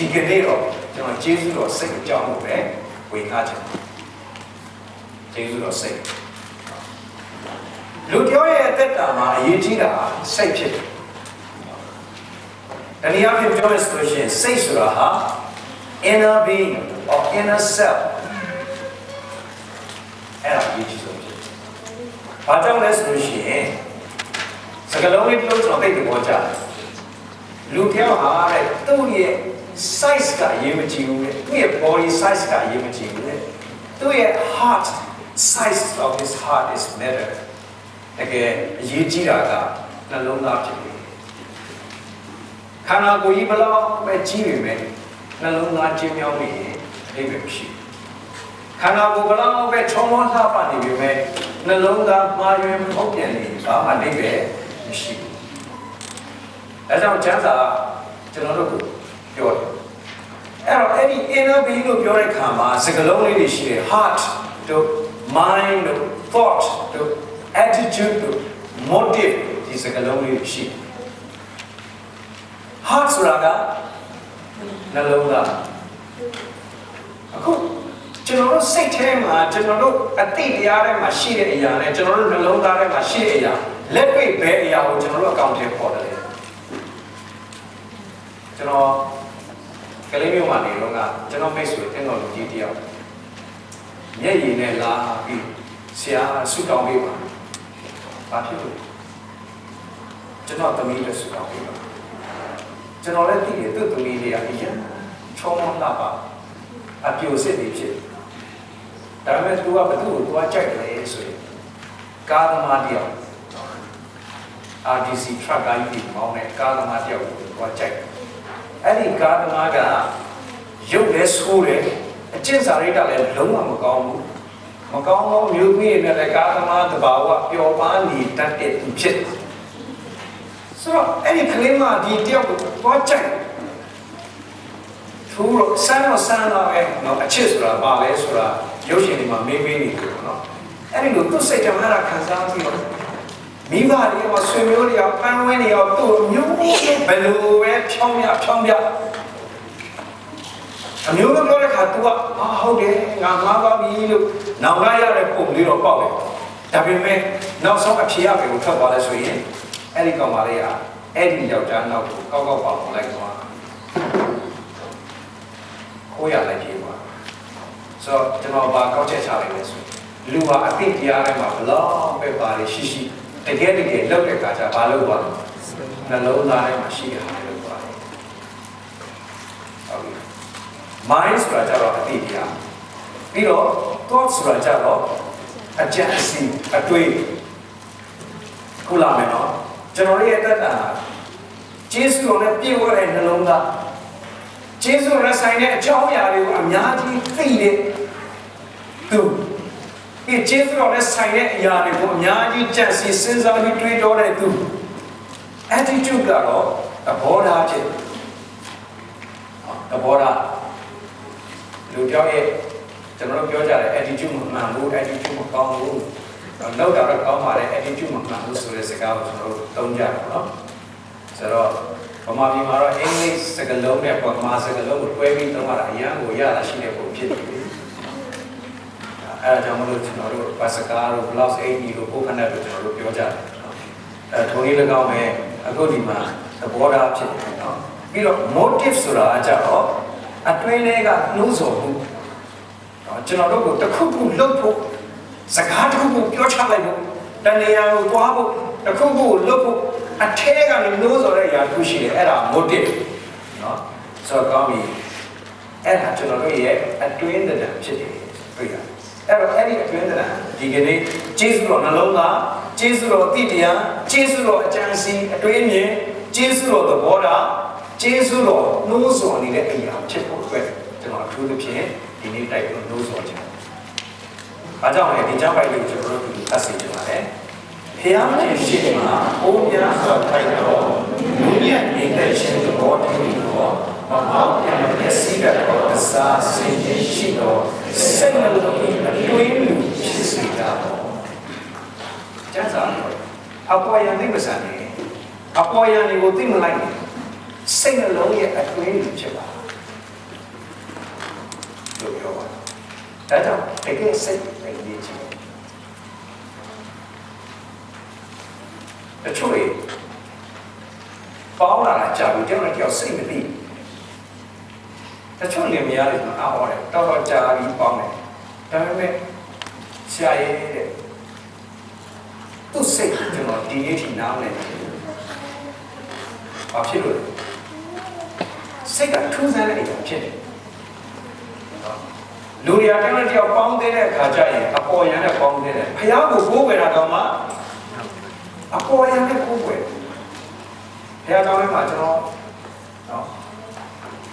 ဒီကနေ့တော့ကျွန်တော်ကျေးဇူးတော်စိတ်အကြောင်းကိုပဲဝေငှချင်ကျေးဇူးတော်စိတ်လူတယောက်ရဲ့အသက်တာမှာအရေးကြီးတာစိတ်ဖြစ်တယ်။တနည်းအားဖြင့်ပြောရဆိုရင်စိတ်ဆိုတာဟာ inner being or inner self အဲ့ဒါအရေးကြီးဆုံးဖြစ်တယ်။ဘာကြောင့်လဲဆိုလို့ရှိရင်စကားလုံးလေးတစ်လုံးကျွန်တော်သိတဲ့ဘောကြတယ်။လူတယောက်ဟာတဲ့သူ့ရဲ့ size ကအရေးမကြီးဘူးလေ။သူ့ရဲ့ body size ကအရေးမကြီးဘူးလေ။သူ့ရဲ့ heart size of his heart is matter ။တကယ်အရေးကြီးတာကနှလုံးသားဖြစ်တယ်ခန္ဓာကိုယ်ကြီးဘလောက်ပဲကြီးပေမဲ့နှလုံးသားကျဉ်းမြောင်းနေရင်အဓိပ္ပာယ်မရှိခန္ဓာကိုယ်ဘလောက်ပဲချုံမောလှပနေပေမဲ့နှလုံးသားမှားယွင်းဖောက်ပြန်နေဘာမှအဓိပ္ပာယ်မရှိဘူးအဲကြောင့်ကျမ်းစာကျွန်တော်တို့ကိုပြောတယ်အဲ့ဒီ inner being လို့ပြောတဲ့ခါမှာစကားလုံးလေးတွေရှိတယ် heart တို့ mind တို့ thought တို့attitude တို့ motive ဒီစကားလုံးလေးရှိ heart ဆိုတာကနှလုံးသားအခုကျွန်တော်တို့စိတ်ထဲမှာကျွန်တော်တို့အသိတရားထဲမှာရှိတဲ့အရာနဲ့ကျွန်တော်တို့နှလုံးသားထဲမှာရှိတဲ့အရာလက်တွေ့ဘယ်အရာကိုကျွန်တော်တို့အကောင့်ထဲပေါ်တယ်လဲကျွန်တော်ကလေးမျိုးမှာနေတော့ကကျွန်တော်မိတ်ဆွေတင်းတော်လူကြီးတယောက်မျက်ရည်နဲ့လာပြီးဆရာဆုတောင်းပေးပါဘာဖြစ်လို့ကျွန်တော်သမီးလည်းဆုတောင်းပေးပါကျွန်တော်လည်းသိတယ်သူ့သမီးလေးကအရင်ချောမောလှပါအပြိုစစ်နေဖြစ်ဒါပေမဲ့သူကဘသူ့ကိုသွားကြိုက်တယ်ဆိုရင်ကားသမားတယောက် RDC truck ကိုင်းပြီးမောင်းတဲ့ကားသမားတယောက်ကိုသွားကြိုက်အဲ့ဒီကားသမားကရုပ်လည်းဆိုးတယ်အကျင့်စာရိတ္တလည်းလုံးဝမကောင်းဘူးမကောင်းသောမျိုးကြီးနဲ့လည်းကာသမားတဘာဝပျော်ပါးနေတတ်တဲ့သူဖြစ်ဆိုတော့အဲ့ဒီကလေးမဒီတယောက်ကိုသွားကြိုက်သူတို့ဆန်းတော့ပဲနော်အချစ်ဆိုတာပါလဲဆိုတာရုပ်ရှင်တွေမှာမေးနေတယ်နော်အဲ့ဒီလိုသူ့စိတ်ထဲမှာခံစားပြီးတော့မိဘတွေရောဆွေမျိုးတွေရောပန်းဝင်းတွေရောသူ့မျိုးဘယ်လိုပဲဖြောင်းပြအမျိုးမျိုးပြောတဲ့ခါ तू ကဟုတ်တယ်ငါမှားပါပြီလို့နောက်လာရတဲ့ပုံလေးတော့ပေါက်တယ်ဒါပေမဲ့နောက်ဆုံးအဖြေရပဲကိုထွက်သွားလဲဆိုရင်အဲ့ဒီကောင်မလေးကအဲ့ဒီယောက်ျားနောက်ကိုကောက်ပေါက်လိုက်သွားခိုးရလိုက်ပြေးသွားဆိုတော့ကျွန်တော်ဘာကောက်ချက်ချလိုက်လဲဆိုလူဟာအသိတရားထဲမှာဘလောက်ပဲပါလေရှိတကယ်လောက်တဲ့ခါကျဘာလုပ်သွားလဲနှလုံးသားထဲမှာရှိတဲ့ဟာလုပ်သွားတယ်ဟုတ်ပြီmind ဆိုတာကြတော့အသိတရားပြီးတော့ thought ဆိုတာကြတော့အကြံစီအတွေးခုလာမယ်နော်ကျွန်တော်ရဲ့တက်တာကျေးဇူးတော်နဲ့ပြည့်ဝတဲ့နှလုံးသားကျေးဇူးနဲ့ဆိုင်တဲ့အကြောင်းအရာတွေကိုအများကြီးသိတဲ့သူဒီကျေးဇူးတော်နဲ့ဆိုင်တဲ့အရာတွေကိုအများကြီးကြံစီစဉ်းစားပြီးတွေးတောတဲ့သူ attitude ကတော့သဘောထားဖြစ်သဘောထားလူပြောရဲ့ကျွန်တော်တို့ပြောကြတယ် attitude မမှန်ဘူး attitude မကောင်းဘူးလောက်တာတော့ကောင်းပါတယ် attitude မမှန်ဘူးဆိုတဲ့စကားကိုကျွန်တော်တို့သုံးကြတယ်နော်ဆိုတော့ဗမာပြည်မှာတော့အင်္ဂလိပ်စကားလုံးနဲ့ဗမာစကားလုံးကိုတွဲပြီးသုံးရတာအရန်ကိုရတာရှိတဲ့ပုံဖြစ်တယ်အဲဒါကြောင့်မလို့ကျွန်တော်တို့ဘာစကားတို့ blouse 80တို့ကိုခဏတို့ကျွန်တော်တို့ပြောကြတယ်အဲထုံးလေး၎င်းပဲအခုဒီမှာသဘောထားဖြစ်တယ်နော်ပြီးတော့ motive ဆိုတာကကြတော့အတွင်းလေးကနှိုးဆော်မှုကျွန်တော်တို့ကိုတစ်ခုခုလုပ်ဖို့စကားတစ်ခုခုပြောချလိုက်ဖို့တဏှာကိုတွားဖို့တစ်ခုခုလုပ်ဖို့အထဲကနေနှိုးဆော်တဲ့အရာတစ်ခုရှိတယ်အဲ့ဒါ motive နော်ဆိုတော့ကောင်းပြီအဲ့ဒါကျွန်တော်တို့ရဲ့အတွင်းတဲ့ဖြစ်တယ်တွေ့ရအဲ့တော့အဲ့ဒီအတွင်းတဲ့ဒီကနေ့ကျေးဇူးတော်နှလုံးသားကျေးဇူးတော်တိတရားကျေးဇူးတော်အကြံစီအတွင်းမြင်ကျေးဇူးတော်သဘောထားကျေးဇူးတော်နှိုးဆော်နေတဲ့အရာဖြစ်ဖို့အတွက်ကျွန်တော်အထူးသဖြင့်ဒီနေ့တိုက်လို့နှိုးဆော်ချင်တယ်။ဘာကြောင့်လဲဒီကြောင့်ပိုက်လို့ကျွန်တော်တို့အစီအစဉ်ပါတယ်။ဖျားခြင်းရှိမှာအိုးများစွာထိုက်တော့လူရဲ့နေတဲ့ရှင်သဘောတည်းတော့မဟုတ်ပြန်တဲ့စီကတော်အစားဆင်းခြင်းရှိတော့စိတ်နှလုံးအတွင်းလူဖြစ်စေတာပေါ့။ကျမ်းစာအပေါ်ယံသိမစံနေအပေါ်ယံတွေကိုသိမလိုက်စိတ်နှလုံးရဲ့အတွင်းလူဖြစ်ပါ ကယ်စိတ်နဲ့ရေးချင်တချို့တွေပေါင်းလာတာကြာပြီကျွန်တော်ကြောက်စိတ်မသိတချို့လင်မယားတွေကတော့အော်တယ်တော်တော်ကြာပြီးပေါင်းတယ်ဒါပေမဲ့ဆရာရဲ့တဲ့သူ့စိတ်ကျွန်တော်ဒီနေ့ထိနားမလဲဘာဖြစ်လို့စိတ်ကထူးဆန်းတဲ့အိမ်ဖြစ်တယ်လူရတဲ့တယောက်ပေါင်းတဲ့အခါကျရင်အပေါ်ရန်နဲ့ပေါင်းတဲ့ဖယားကိုကိုးကွယ်တာတော့မှအပေါ်ရန်နဲ့ကိုးကွယ်ဖယားကောင်းထဲမှာကျွန်တော်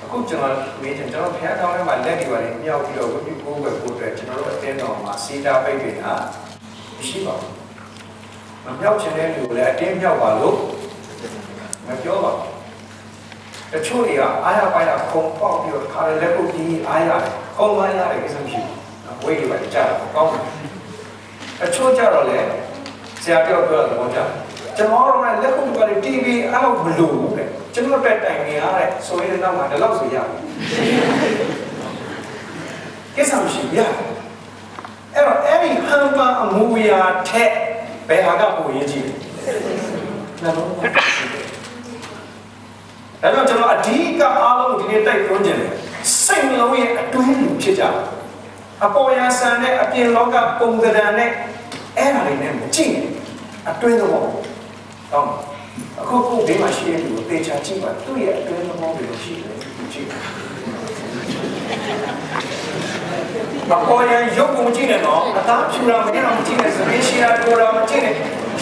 အခုကျွန်တော်မေးချင်ကျွန်တော်ဖယားကောင်းထဲမှာလက်တွေပါလေမြောက်ပြီးတော့ဝိပုကိုးကွယ်ဖို့အတွက်ကျွန်တော်တို့အတင်းတော်မှာစီတာပိတ်တွေဟာမရှိပါဘူးမမြောက်ချင်တဲ့လူလည်းအတင်းမြောက်ပါလို့မပြောပါဘူးတချို့တွေကအားရပါရခုံပေါက်ပြီးတော့ခါရလက်ပုတ်ပြီးအားရတယ်ခုံမရတဲ့ကိစ္စမရှိဘူးဝိတ်တွေပါကြားတာကောင်းတယ်တချို့ကြတော့လေဆရာပြောတော့ကျွန်တော်တို့လည်းလက်ပုတ်ကလည်း TV အဲ့လိုမလို့ဘူးလေကျွန်တော်တက်တိုင်နေရတဲ့ဆိုရင်တော့မှဒီလောက်ဆိုရတယ်ကိစ္စမရှိရအဲ့တော့အဲ့ဒီဟန်ပါအမူအရာထက်ဘယ်ဟာကပိုရင်းကြီးလဲနော်အဲ့တော့ကျွန်တော်အဓိကအားလုံးဒီနေ့တိုက်တွန်းခြင်းလေစိတ်လုံးရဲ့အတွင်းလူဖြစ်ကြအပေါ်ရဆန်နဲ့အပြင်လောကပုံသဏ္ဍာန်နဲ့အဲ့ဒါတွေနဲ့မကြည့်အတွင်းသဘောတော့အခုခုဒီမှာရှိတဲ့လူကိုသေချာကြည့်ပါသူ့ရဲ့အတွင်းသဘောတွေလို့ရှိတယ်ကြည့်အပေါ်ရရုပ်ကိုမကြည့်နဲ့တော့အသားဖြူတာမင်းတော့မကြည့်နဲ့စပင်းရှိတာကိုတော့မကြည့်နဲ့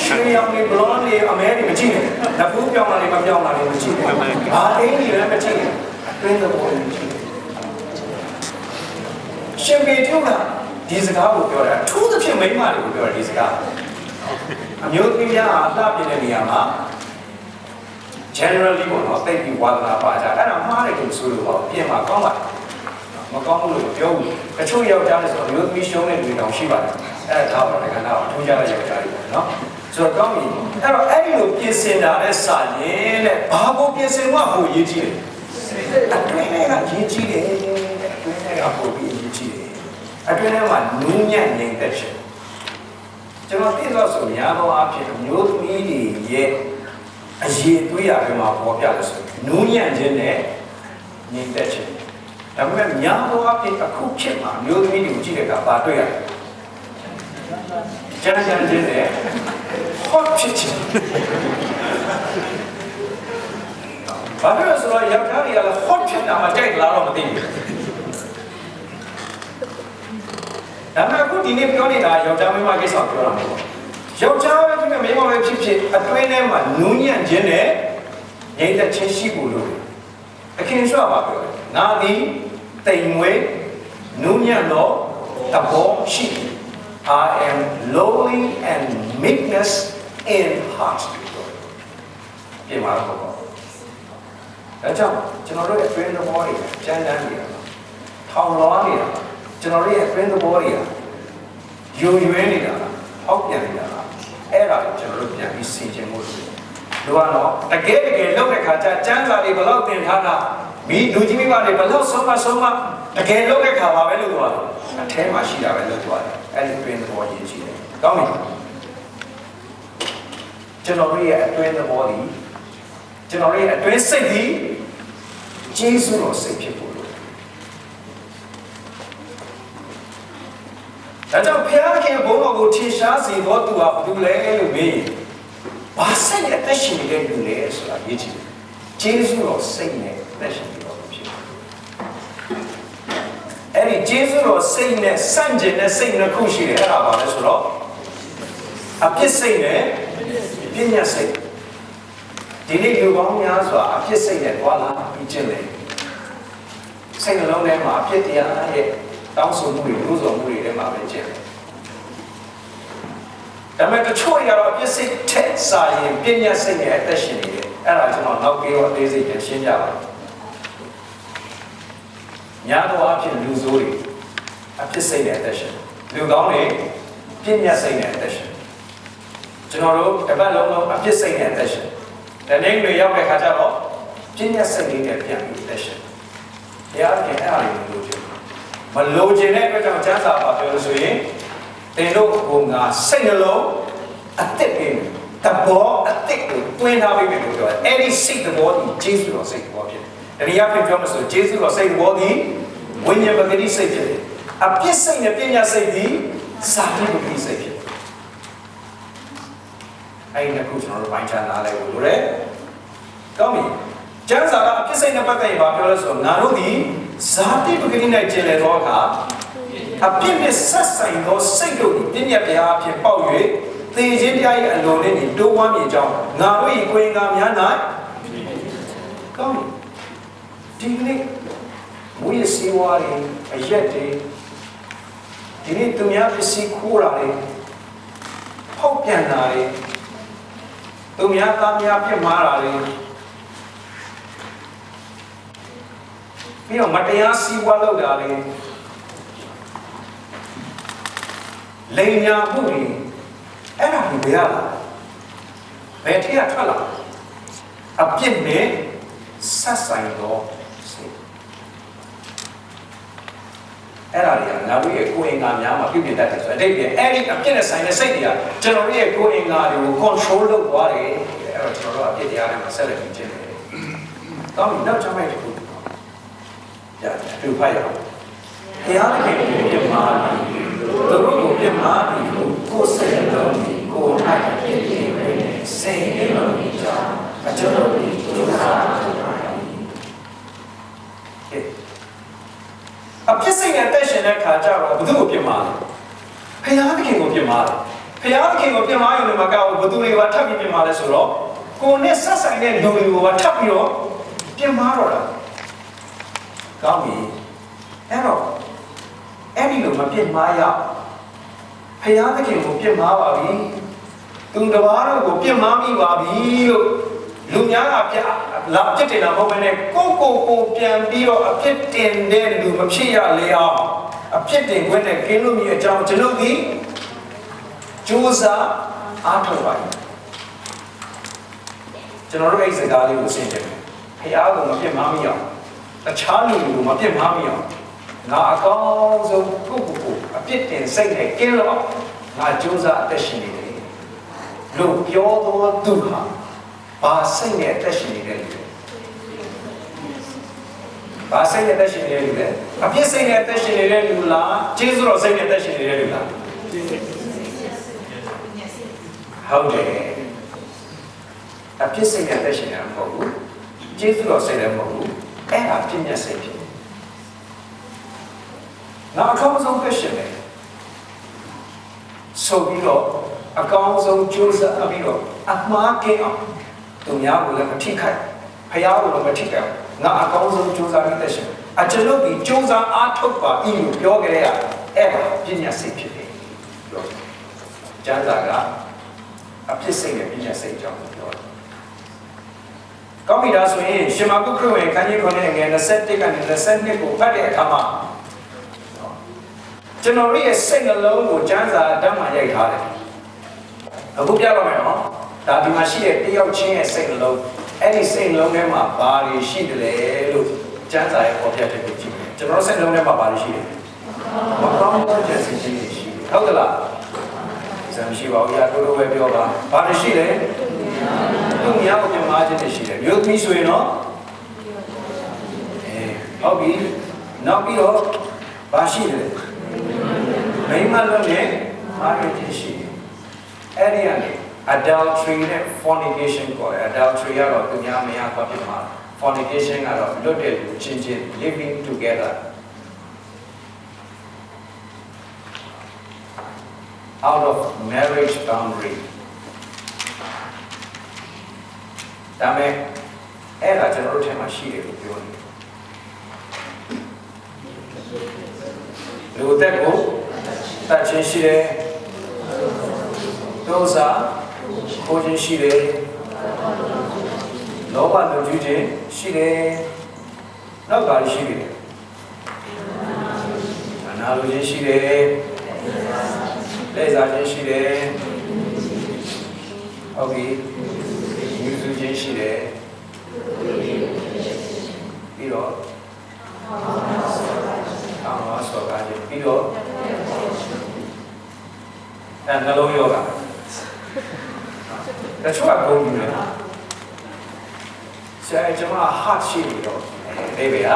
ရှင်းရောင်နေဘလောင်းနေအမဲတွေမကြည့်နဲ့နဖူးပြောင်းလာနေမပြောင်းလာနေမကြည့်နဲ့ဘာအင်းကြီးလည်းမကြည့်နဲ့အတွင်းသဘောတွေကြည့်ရှင်ပေထုကဒီစကားကိုပြောတာအထူးသဖြင့်မိန်းမတွေကိုပြောတာဒီစကားအမျိုးသမီးများအလှပြတဲ့နေရာမှာ generally ပေါ့နော်တိတ်ပြီးဝါသနာပါကြအဲ့ဒါမှားတယ်လို့ဆိုလို့ပေါ့ပြင်မှာကောင်းပါတယ်မကောင်းဘူးလို့ပြောဘူးတချို့ယောက်ျားတွေဆိုအမျိုးသမီးရှုံးတဲ့လူတောင်ရှိပါတယ်အဲ့ဒါတော့လည်းခဏတော့ထူးခြားတဲ့ယောက်ျားတွေပေါ့နော်ဆိုတော့ကောင်းပြီအဲ့တော့အဲ့ဒီလိုပြင်ဆင်တာနဲ့စာရင်တဲ့ဘာကိုပြင်ဆင်မှကိုရေးကြည့်တယ်အတွင်းထဲကရေးကြည့်တယ်အတွင်းထဲကပို့ပြီးရေးကြည့်တယ်အတွင်းထဲမှာနူးညံ့နေတဲ့ချက်ကျွန်တော်သိတော့ဆိုများသောအားဖြင့်အမျိုးသမီးတွေရဲ့အရေးသွေးရပြမှာပေါ်ပြလို့ဆိုနူးညံ့ခြင်းနဲ့နေတဲ့ချက်ဒါပေမဲ့များသောအားဖြင့်အခုခေတ်မှာအမျိုးသမီးတွေကိုကြည့်တဲ့အခါဘာတွေ့ရလဲကျန်းကျန်းချင်းနဲ့ hot ဖြစ်ချင်ဘာလို့လဲဆိုတော့ယောက်ျားတွေကလည်း hot ဖြစ်တာမှကြိုက်လာတော့မသိဘူးဒါပေမဲ့အခုဒီနေ့ပြောနေတာယောက်ျားမိန်းမကိစ္စပြောတာမဟုတ်ဘူးယောက်ျားပဲဖြစ်ဖြစ်မိန်းမပဲဖြစ်ဖြစ်အတွင်းထဲမှာနူးညံ့ခြင်းနဲ့ငြိမ်သက်ခြင်းရှိဖို့လိုတယ်အခင်ဆိုပါပြောတယ်ငါသည်တိမ်မွေးနူးညံ့သောသဘောရှိ I am lowly and meekness in heart ပြင်မှာတော့ဒါကြောင့်ကျွန်တော်တို့ရဲ့အတွင်းသဘောတွေကျမ်းတမ်းနေတာထောင်လွှားနေတာကျွန်တော်တို့ရဲ့အတွင်းသဘောတွေကယိုယွင်းနေတာဟောက်ပြန်နေတာအဲ့ဒါကိုကျွန်တော်တို့ပြန်ပြီးဆင်ခြင်ဖို့လိုတယ်လူကတော့တကယ်လောက်တဲ့ခါကျကျမ်းစာတွေဘလောက်သင်ထားတာမိလူကြီးမိဘတွေဘလောက်ဆုံးမတကယ်လောက်တဲ့ခါပါပဲလို့ပြောတယ်အထဲမှာရှိတာပဲလို့ပြောတယ်အဲ့ဒီအတွင်းသဘောရင်းရှိတယ်ကောင်းပြီကျွန်တော်တို့ရဲ့အတွင်းသဘောဒီကျွန်တော်တို့ရဲ့အတွင်းစိတ်ဒီဂျေစုတော်စိတ်ဖြစ်ဖို့လိုတယ်ဒါကြောင့်ဘုရားခင်ဘုန်းတော်ကိုထင်ရှားစေတော်သူဟာဘယ်သူလဲလို့မေးရင်ဘာစိတ်နဲ့အသက်ရှင်နေတဲ့လူလဲဆိုတာရေးကြည့်တယ်ဂျေစုတော်စိတ်နဲ့အသက်ရှင်နေတော်ဖြစ်တယ်အဲ့ဒီဂျေစုတော်စိတ်နဲ့စန့်ကျင်တဲ့စိတ်နှစ်ခုရှိတယ်အဲ့ဒါပါလဲဆိုတော့အပြစ်စိတ်နဲ့ပညာစိတ်ဒီနေ့လူပေါင်းများစွာအပြစ်စိတ်နဲ့တွာလာပြီးကျင့်တယ်စိတ်နှလုံးထဲမှာအပြစ်တရားရဲ့တောင်းဆိုမှုတွေလို့ဆိုမှုတွေထဲမှာပဲကျင့်တယ်ဒါပေမဲ့တချို့တွေကတော့အပြစ်စိတ်ထက်စာရင်ပညာစိတ်နဲ့အသက်ရှင်နေတယ်အဲ့ဒါကျွန်တော်နောက်ပြီးတော့အသေးစိတ်ပြန်ရှင်းပြပါမယ်ညာတော့အဖြစ်လူဆိုးတွေအပြစ်စိတ်နဲ့အသက်ရှင်လူကောင်းတွေပညာစိတ်နဲ့အသက်ရှင်ကျွန်တော်တို့တပတ်လုံးအပြစ်စိတ်နဲ့အသက်ရှင်တနေ့တွေရောက်တဲ့ခါကျတော့ပညာစိတ်လေးနဲ့ပြန်ပြီးအသက်ရှင်ဘုရားခင်အဲ့ဒါလေးကိုလိုချင် mà lô trên này có trong chán sao bảo cho rồi tên đâu cũng là xây nó lô ắt tích in tập bó ắt tích được quên nào bị được rồi any xây tập bó thì Jesus nó xây tập bó chứ nên nhà phim cho mà số Jesus nó xây tập bó thì when you begin to say it a piece xây nhà piece nhà xây thì sao đi được đi xây chứ anh đã cũng nói bài chán là rồi đấy có mình chán sao là piece xây nhà bắt tay vào cho là số ngàn đô thì sao đi được cái này chơi lại đó cả a piece sát xây nó xây được piece nhà piece piece bao nhiêu thì trên đây anh nói đến đâu quan gì trong ngàn đô thì quên ngàn nhà này có mình đi đi mỗi sự việc ấy vậy thì này tụi mình phải suy khổ ra đi học bien ra đi tụi mình làm nhà phải mà ra đi bây giờ mặt nhà suy qua lâu ra đi lấy nhà bù đi em làm gì vậy vậy thì à thôi là áp dụng này sát sanh đóအဲ့ဒါတွေကငါတို့ရဲ့ကိုယ်အင်္ဂါများမှာပြုပြင်တတ်တယ်ဆိုတော့အဲ့ဒီအပြစ်နဲ့ဆိုင်တဲ့စိတ်တွေကကျွန်တော်တို့ရဲ့ကိုယ်အင်္ဂါတွေကို control လုပ်သွားတယ်အဲ့တော့ကျွန်တော်တို့အပြစ်တရားတွေမှာဆက်လက်ပြီးကျင့်တယ်။ကောင်းပြီနောက်ကျမ်းပိုက်တစ်ခု။ကြာသူဖတ်ရအောင်။တရားသခင်ကိုပြစ်မှားတယ်။သူတို့ကိုပြစ်မှားတယ်ကိုယ်စိတ်တော်ကိုယ်၌ပြစ်တင်နေစိတ်ရင်းလို့ကြောင့်အကျွန်တော်တို့ဒုက္ခအဖြစ်စိတ်နဲ့တက်ရှင်တဲ့ခါကျတော့ဘုသူ့ကိုပြစ်မှားတယ်။ဖယားသခင်ကိုပြစ်မှားတယ်။ဖယားသခင်ကိုပြစ်မှားရုံနဲ့မကောက်ဘူးဘုသူတွေကထပ်ပြီးပြစ်မှားလဲဆိုတော့ကိုယ်နဲ့ဆက်ဆိုင်တဲ့လူတွေကိုထပ်ပြီးတော့ပြစ်မှားတော့တာ။ကောင်းပြီ။အဲ့တော့အဲ့ဒီလိုမပြစ်မှားရဖယားသခင်ကိုပြစ်မှားပါပြီ။သူတစ်ပါးတို့ကိုပြစ်မှားမိပါပြီလို့လူများကပြလာပြစ်တင်တာမဟုတ်ဘဲနဲ့ကိုပြန်ပြီးတော့အဖြစ်တင်တဲ့လူမဖြစ်ရလေအောင်အဖြစ်တင်ခွင့်နဲ့ကင်းလို့မြည်အကြောင်းကျွန်ုပ်ဒီကြိုးစားအားထုတ်ပါကျွန်တော်တို့အဲ့စကားလေးကိုရှင်းပြမယ်ဖခင်ကမပြစ်မှားမိအောင်တခြားလူတွေကိုမပြစ်မှားမိအောင်ငါအကောင်းဆုံးကိုအဖြစ်တင်စိတ်နဲ့ကင်းလို့ငါကြိုးစားအသက်ရှင်နေတယ်လို့ပြောတော်သူဟာဘာစိတ်နဲ့အသက်ရှင်နေတဲ့လူဘာစိတ်နဲ့အသက်ရှင်နေတဲ့လူလဲအပြစ်စိတ်နဲ့အသက်ရှင်နေတဲ့လူလားကျေးဇူးတော်စိတ်နဲ့အသက်ရှင်နေတဲ့လူလားဟုတ်တယ်အပြစ်စိတ်နဲ့အသက်ရှင်နေတာမဟုတ်ဘူးကျေးဇူးတော်စိတ်လည်းမဟုတ်ဘူးအဲ့ဒါပြည့်ညတ်စိတ်ဖြစ်နောက်အကောင်းဆုံးဖြစ်ရှင်တယ်ဆိုပြီးတော့အကောင်းဆုံးကြိုးစားပြီးတော့အမှားကင်းအောင်သူများကိုလည်းမထိခိုက်ဖယားကိုလည်းမထိခိုက်ငါအကောင်းဆုံးကြိုးစားပြီးသက်ရှင်အကျွန်ုပ်ဒီကြိုးစားအားထုတ်ပါဤလို့ပြောကြတဲ့အဲ့ဒါပညာစိတ်ဖြစ်တယ်ပြောကျမ်းစာကအဖြစ်စိတ်နဲ့ပညာစိတ်ကြောင့်ပြောတယ်ကောင်းပြီဒါဆိုရင်ရှင်မာကုခရစ်ဝင်ခန်းကြီး9ငယ်21ကနေ22ကိုဖတ်တဲ့အခါမှာကျွန်တော်ရဲ့စိတ်နှလုံးကိုကျမ်းစာဓာတ်မှရိုက်ထားတယ်အခုပြပါမယ်နော်ဒါဒီမှာရှိတဲ့တယောက်ချင်းရဲ့စိတ်နှလုံးအဲ့ဒီစိတ်နှလုံးထဲမှာဘာတွေရှိတယ်လဲလို့ကျမ်းစာရဲ့ပေါ်ပြချက်ကိုကြည့်မယ်ကျွန်တော်စိတ်နှလုံးထဲမှာဘာတွေရှိတယ်မကောင်းတဲ့စိတ်တွေရှိတယ်ဟုတ်ကလားစမ်းရှိပါဦးရတို့ပဲပြောပါဘာတွေရှိလဲသူများကိုပြမားခြင်းတွေရှိတယ်မျိုးသမီးဆိုရင်တော့ဟုတ်ပြီနောက်ပြီးတော့ဘာရှိတယ်မိန်းမလုံးနဲ့မာရခြင်းရှိတယ်အဲ့ဒီကနေadultery နဲ့ fornication ကို adultery ကတော့သူများမရတော့ဖြစ်မှာ fornication ကတော့လွတ်တဲ့လူချင်းချင်း living together out of marriage boundary ဒါမဲ့အဲ့ဒါကျွန်တော်တို့ထဲမှာရှိတယ်လို့ပြောနေလူသက်ကိုတတ်ချင်းရှိတယ်ဒုစရကိုချင်းရှိတယ်လောဘလူကြီးချင်းရှိတယ်နောက်ကရှိတယ်အနာလူချင်းရှိတယ်လက်စားချင်းရှိတယ်ဟုတ်ပြီယူစုချင်းရှိတယ်ပြီးတော့အာမဆော ပြီးတော့နှလုံးယောဂတချို့ကဂုဏ်ယူတယ်ဆရာကျွန်မ heart ရှိနေတော့အိဗေက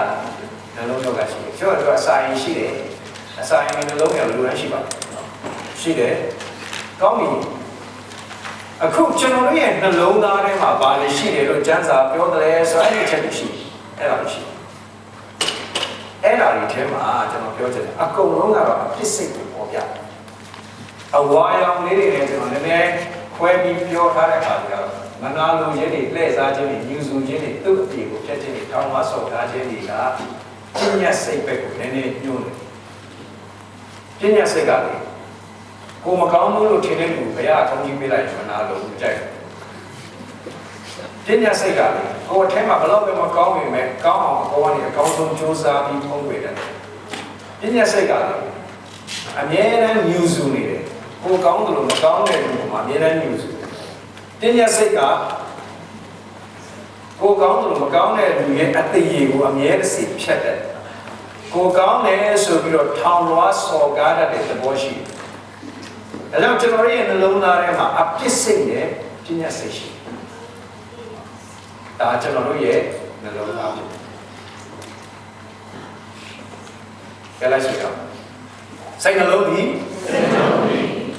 နှလုံးယောဂရှိတယ်ကျွန်တော်အစာရင်ရှိတယ်အစာရင်နှလုံးယောဂလူတိုင်းရှိပါတယ်ရှိတယ်ကောင်းပြီအခုကျွန်တော်တို့ရဲ့နှလုံးသားထဲမှာဘာလဲရှိတယ်လို့ကျမ်းစာပြောတယ်ဆိုအဲ့ဒီချက်ရှိအဲ့ဒါရှိအဲ့ဒါတွေထဲမှာကျွန်တော်ပြောချင်တယ်အကုန်လုံးကတော့အဖြစ်စိတ်ကိုပေါ်ပြအဝါရောင်လေးတွေနဲ့ကျွန်တော်နည်းနည်းခွဲပြီးပြောထားတဲ့အခါကျတော့မနာလိုခြင်းတွေလှည့်စားခြင်းတွေညှူဆူခြင်းတွေသူ့အပြေကိုဖြတ်ခြင်းတွေတောင်းမဆော်ထားခြင်းတွေကပညာစိတ်ပဲကိုနည်းနည်းညှို့တယ်ပညာစိတ်ကလေကိုမကောင်းဘူးလို့ထင်တဲ့လူဘုရားအထုံးကြီးပေးလိုက်မနာလိုဘူးကြိုက်ပညာစိတ်ကလေကိုယ်အထဲမှာဘလို့ပဲမကောင်းပေမဲ့ကောင်းအောင်ကိုယ်ကနေအကောင်းဆုံးကြိုးစားပြီးဖုံးဝေတယ်ပညာစိတ်ကလေအမြဲတမ်းညှူဆူနေတယ်ကိုကောင်းတယ်လို့မကောင်းတဲ့လူကအမြဲတမ်းညှူဆူပညာစိတ်ကကိုကောင်းတယ်လို့မကောင်းတဲ့လူရဲ့အသေးကိုအမြဲတစေဖြတ်တယ်ကိုကောင်းတယ်ဆိုပြီးတော့ထောင်လွှားစော်ကားတတ်တဲ့သဘောရှိတယ်ဒါကြောင့်ကျွန်တော်ရဲ့နှလုံးသားထဲမှာအပြစ်စိတ်နဲ့ပညာစိတ်ရှိဒါကျွန်တော်တို့ရဲ့နှလုံးသားဖြစ်တယ်ကြည့်လိုက်စီတော့စိတ်နှလုံးသည်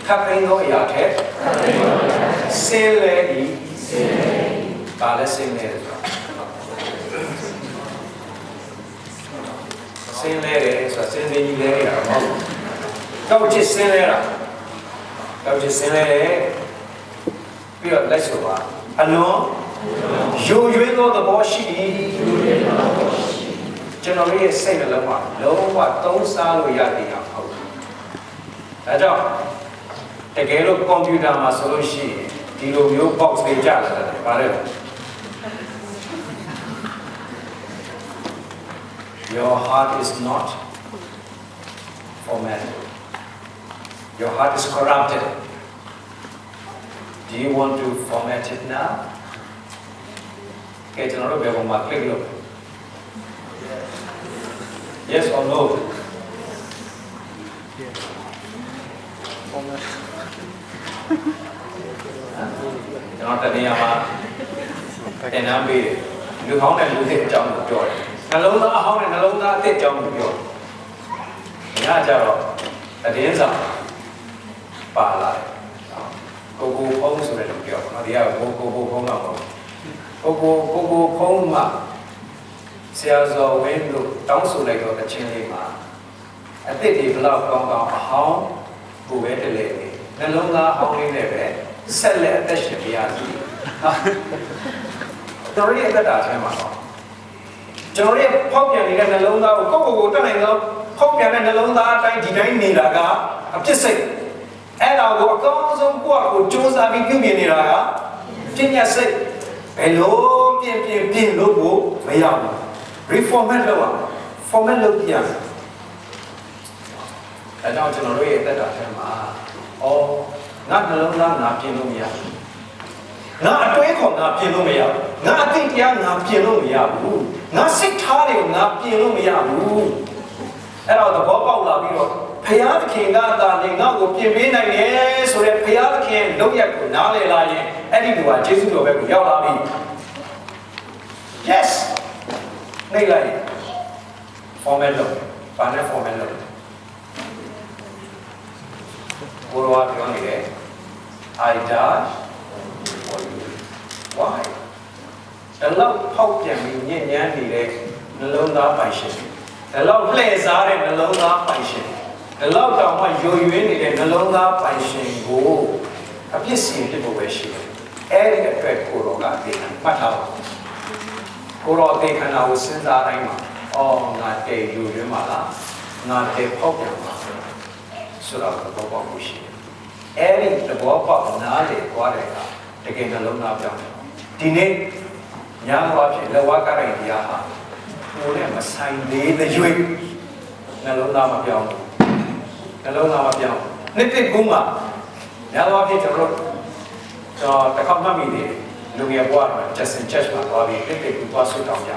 ခပ်သိမ်းသောအရာထက်ဆင်းရဲသည်ဘာလဲဆင်းရဲဆိုတာဆင်းရဲတယ်ဆိုတာဆင်းရဲကြီးလဲရတာမဟုတ်ဘူးကောက်ချစ်ဆင်းရဲတာကောက်ချစ်ဆင်းရဲတယ်ပြီးတော့လက်ဆိုပါအလွန်ယိုယွင်းသောသဘောရှိသည်ကျွန်တော်ရဲ့စိတ်နှလုံးမှာလုံးဝသုံးစားလို့ရတဲ့အောင်ဟုတ်ဒါကြောင့်တကယ်လို့ကွန်ပျူတာမှာဆိုလို့ရှိရင်ဒီလိုမျိုး box တွေကြာလာတယ်ဗါလဲ Your heart is not formatted. Your heart is corrupted. Do you want to format it now? Okay,ကျွန်တော်တို့ဘယ်ပုံမှာ click လုပ် Yes or no? Yes. Format. ကျွန်တော်တနည်းအားသင်တန်းပေးတယ်လူဟောင်းတဲ့လူသစ်အကြောင်းကိုပြောတယ်နှလုံးသားဟောင်းတဲ့နှလုံးသားအသစ်အကြောင်းကိုပြောတယ်ညကြတော့တည်င်းဆောင်ပါလာတယ်ကိုကိုဖုံးဆိုတဲ့လူပြောတယ်ဒီကကိုဖုံးတော့မဟုတ်ကိုဖုံးမှာဆရာဇော်ဝင်းတို့တောင်းဆိုလိုက်တော့အချင်းလေးမှာအသစ်တွေဘလောက်ကောင်းကောင်းအဟောင်းကိုပဲတလဲနေနှလုံးသားဟောင်းလေးနဲ့ပဲဆက်လက်အသက်ရှင်ပြရစီတော်ရည်အသက်တာထဲမှာတော့ကျွန်တော်ရဲ့ဖောက်ပြန်နေတဲ့နှလုံးသားကိုကိုတက်နိုင်တော့ဖောက်ပြန်တဲ့နှလုံးသားအတိုင်းဒီတိုင်းနေတာကအပြစ်စိတ်အဲ့ဒါကိုအကောင်းဆုံးကိုယ့်ကိုစူးစမ်းပြီးပြုပြင်နေတာကပညာစိတ်ဘယ်လိုပြင်လို့ကိုမရဘူး reformat လုပ်ရ format လုပ်ပြရအဲကြောင့်ကျွန်တော်တို့ရဲ့အသက်တာထဲမှာငါနှလုံးသားငါပြင်လို့မရဘူးငါအတွေးခေါ်ငါပြင်လို့မရဘူးငါအသိတရားငါပြင်လို့မရဘူးငါစိတ်ထားတွေကိုငါပြင်လို့မရဘူးအဲ့တော့သဘောပေါက်လာပြီးတော့ဘုရားသခင်ကသာလေငါ့ကိုပြင်ပေးနိုင်တယ်ဆိုတဲ့ဘုရားသခင်လုပ်ရက်ကိုနားလည်လာရင်အဲ့ဒီလူကယေရှုတော်ဘက်ကိုရောက်လာပြီ Yes နေလိုက် format လုပ်ဘာနဲ့ format လုပ်ဘုရားပြောနေတယ် I die for you. Why? ဒါလောက်ဖောက်ပြန်ပြီးညဉ့်ညမ်းနေတဲ့နှလုံးသားပိုင်ရှင်ဒါလောက်လှည့်စားတဲ့နှလုံးသားပိုင်ရှင်ဒါလောက်တောင်မှယိုယွင်းနေတဲ့နှလုံးသားပိုင်ရှင်ကိုအပြစ်စီဖြစ်ဖို့ပဲရှိတယ်အဲ့ဒီအတွက်ကိုရောကဒီမှတ်ထားပါကိုရောတေခန္ဓာကိုစဉ်းစားတိုင်းမှာငါတည်ယိုယွင်းပါလားငါတည်ဖောက်ပြန်ပါဆိုတော့ဘောပေါက်မှုရှိတယ်အဲ့ဒီသဘောပေါက်နားလေသွားတယ်ကတကယ်နှလုံးသားပြောင်းတယ်ဒီနေ့ညဘဝဖြစ်လက်ဝါးကားတိုင်းတရားဟာကိုယ်နဲ့မဆိုင်သေးတဲ့ရွေးနှလုံးသားမပြောင်းဘူးနှလုံးသားမပြောင်းနှစ်တစ်ကုန်းမှာညဘဝဖြစ်ကျွန်တော်တစ်ခေါက်မှတ်မိတယ်လူငယ်ဘဝမှာ Justin Church မှာသွားပြီးတစ်တစ်ကုန်းသွားဆွတောင်းကြ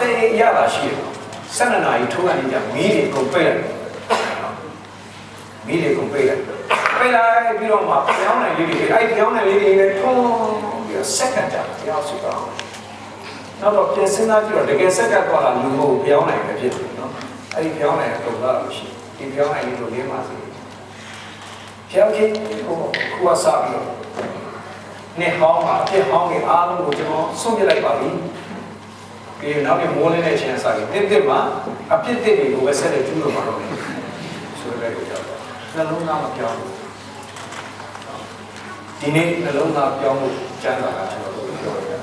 တဲ့ရတာရှိတယ် ဆက်နနာကြီးထိုးကနေကြမီးတွေကုန်ပိတ်လိုက်မီးတွေကုန်ပိတ်လိုက်ပြီးတော့မှပြောင်းနိုင်လေးတွေပြောင်းနိုင်လေးတွေလည်းထုံးပြီးတော့စက္ကန့်ကြာရောက်စုတော့နောက်တော့ပြင်စဉ်းစားကြည့်တော့တကယ်စက္ကန့်သွားတာလူကိုပြောင်းနိုင်တယ်ဖြစ်တယ်နော်အဲ့ဒီပြောင်းနိုင်တဲ့ပုံသားလို့ရှိဒီပြောင်းနိုင်လေးကိုလေးမှစီပြောင်းခြင်းကိုခုအစားပြီးတော့နေဟောင်းမှာအဖြစ်ဟောင်းကြီးအားလုံးကိုကျွန်တော်ဆုံးပြလိုက်ပါပြီပြီးနောက်ပြီးမိုးလင်းတဲ့ချင်းစားပြီးတစ်မှာအဖြစ်တစ်တွေကိုပဲဆက်လက်ကျူးလို့ပါတော့မယ်ဆိုရဲကိုကြောက်တော့နှလုံးသားမပြောင်းဘူးဒီနေ့နှလုံးသားပြောင်းဖို့ကျမ်းစာကကျွန်တော်တို့ပြောရတယ်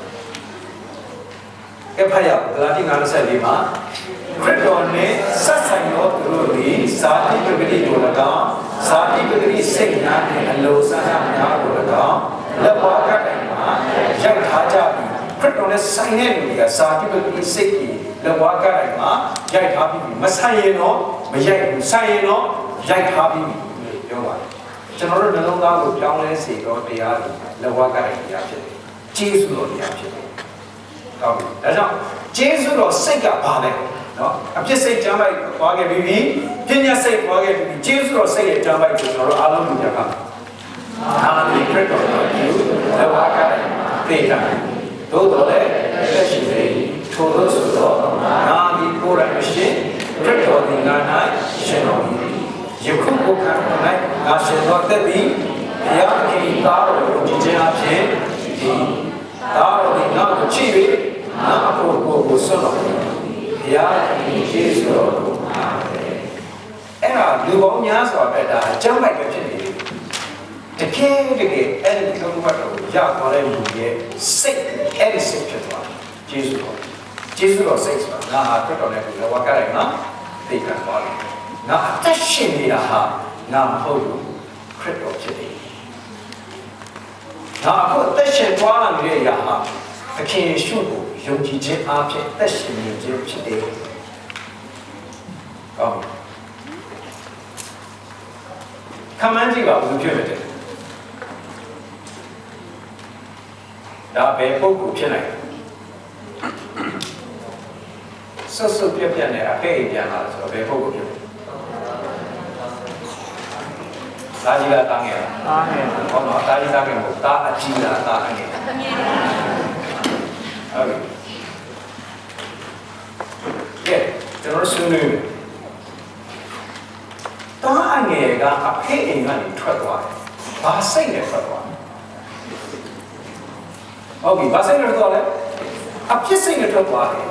။ဖတ်ရအောင်ဂလာတိ54မှာခရစ်တော်နှင့်ဆက်ဆိုင်သောသူတို့သည်ဇာတိပဂတိကို၎င်းဇာတိပဂတိစိတ်များနှင့်အလိုဆန္ဒများကို၎င်းလက်ဝါးကတိုင်မှာရိုက်ထားကြပြီးခရစ်တော်နဲ့ဆိုင်တဲ့လူတွေကဇာတိပဂတိစိတ်ကြီးလက်ဝါးကတိုင်မှာရိုက်ထားပြီးမဆိုင်ရင်တော့မရိုက်ဘူးဆိုင်ရင်တော့ရိုက်ထားပြီးပြောပါတယ်ကျွန်တော်တို့နှလုံးသားကိုပြောင်းလဲစေတော့တရားတွေလက်ဝါးကတိုင်တရားဖြစ်တယ်ကျေးဇူးတော်တရားဖြစ်တယ်ဟုတ်ပြီဒါကြောင့်ကျေးဇူးတော်စိတ်ကဘာလဲနော်အဖြစ်စိတ်ကြမ်းပိုက်သွားခဲ့ပြီးပညာစိတ်သွားခဲ့ပြီးကျေးဇူးတော်စိတ်ရဲ့ကြမ်းပိုက်ကိုကျွန်တော်တို့အားလုံးမြင်ကြပါအာမင်ခရစ်တော်ရဲ့လက်ဝါးကတိုင်သိတာသို့တော်လည်းလက်ရှိနေထိုလို့ဆိုတော့နာဒီကိုယ်ရမရှိခရစ်တော်ဒီနာ၌ရှင်တော်ယခုဘုရား၌ငါရှင်တော်တက်ပြီးဘုရားခင်သားတော်ကိုကြည်ခြင်းအဖြစ်ဒီသားတော်ဒီနောက်ကိုချစ်ပြီးနာကိုဆွတော်ဘုရားခင်ယေရှုတော်ကိုအားတယ်အဲ့ဒါလူပေါင်းများစွာပဲဒါအကျမ်းပိုက်ပဲဖြစ်နေတယ်တကယ်အဲ့ဒီသုံးဘတ်ကိုရသွားတဲ့လူရဲ့စိတ်အဲ့ဒီစိတ်ဖြစ်သွားယေရှုတော်စိတ်ဆိုတာငါဟာခရစ်တော်နဲ့ဒီလောကတိုင်းမှာသိခံသွားတယ်ငါအသက်ရှင်နေတာဟာငါမဟုတ်ဘူးခရစ်တော်ဖြစ်တယ်ငါအခုအသက်ရှင်သွားလာနေတဲ့အရာဟာသခင်ယေရှုကိုယုံကြည်ခြင်းအားဖြင့်သက်ရှင်နေခြင်းဖြစ်တယ်ဟုတ်ခမန်းကြည့်ပါဘူးဖြစ်မယ်ဒါဘယ်ပုဂ္ဂိုလ်ဖြစ်နိုင်ဆွပြပြနဲ့အဖေးပြန်လာဆိုတော့ဘယ်ပုဂ္ဂိုလ်ဖြစ်လဲဒါကြီးလားတားငယ်လားတားငယ်ဟောတော့ဒါကြီးတားငယ်မဟုတ်တာအကြီးလားတားငယ်ဟုတ်ပြီကဲကျွန်တော်ဆွေးနွေးမယ်တားအငယ်ကအဖေးအိမ်ကနေထွက်သွားတယ်ဘာစိတ်နဲ့ထွက်သွားလဲဟုတ်ပြီဘာစိတ်နဲ့ထွက်သွားလဲအဖြစ်စိတ်နဲ့ထွက်သွားတယ်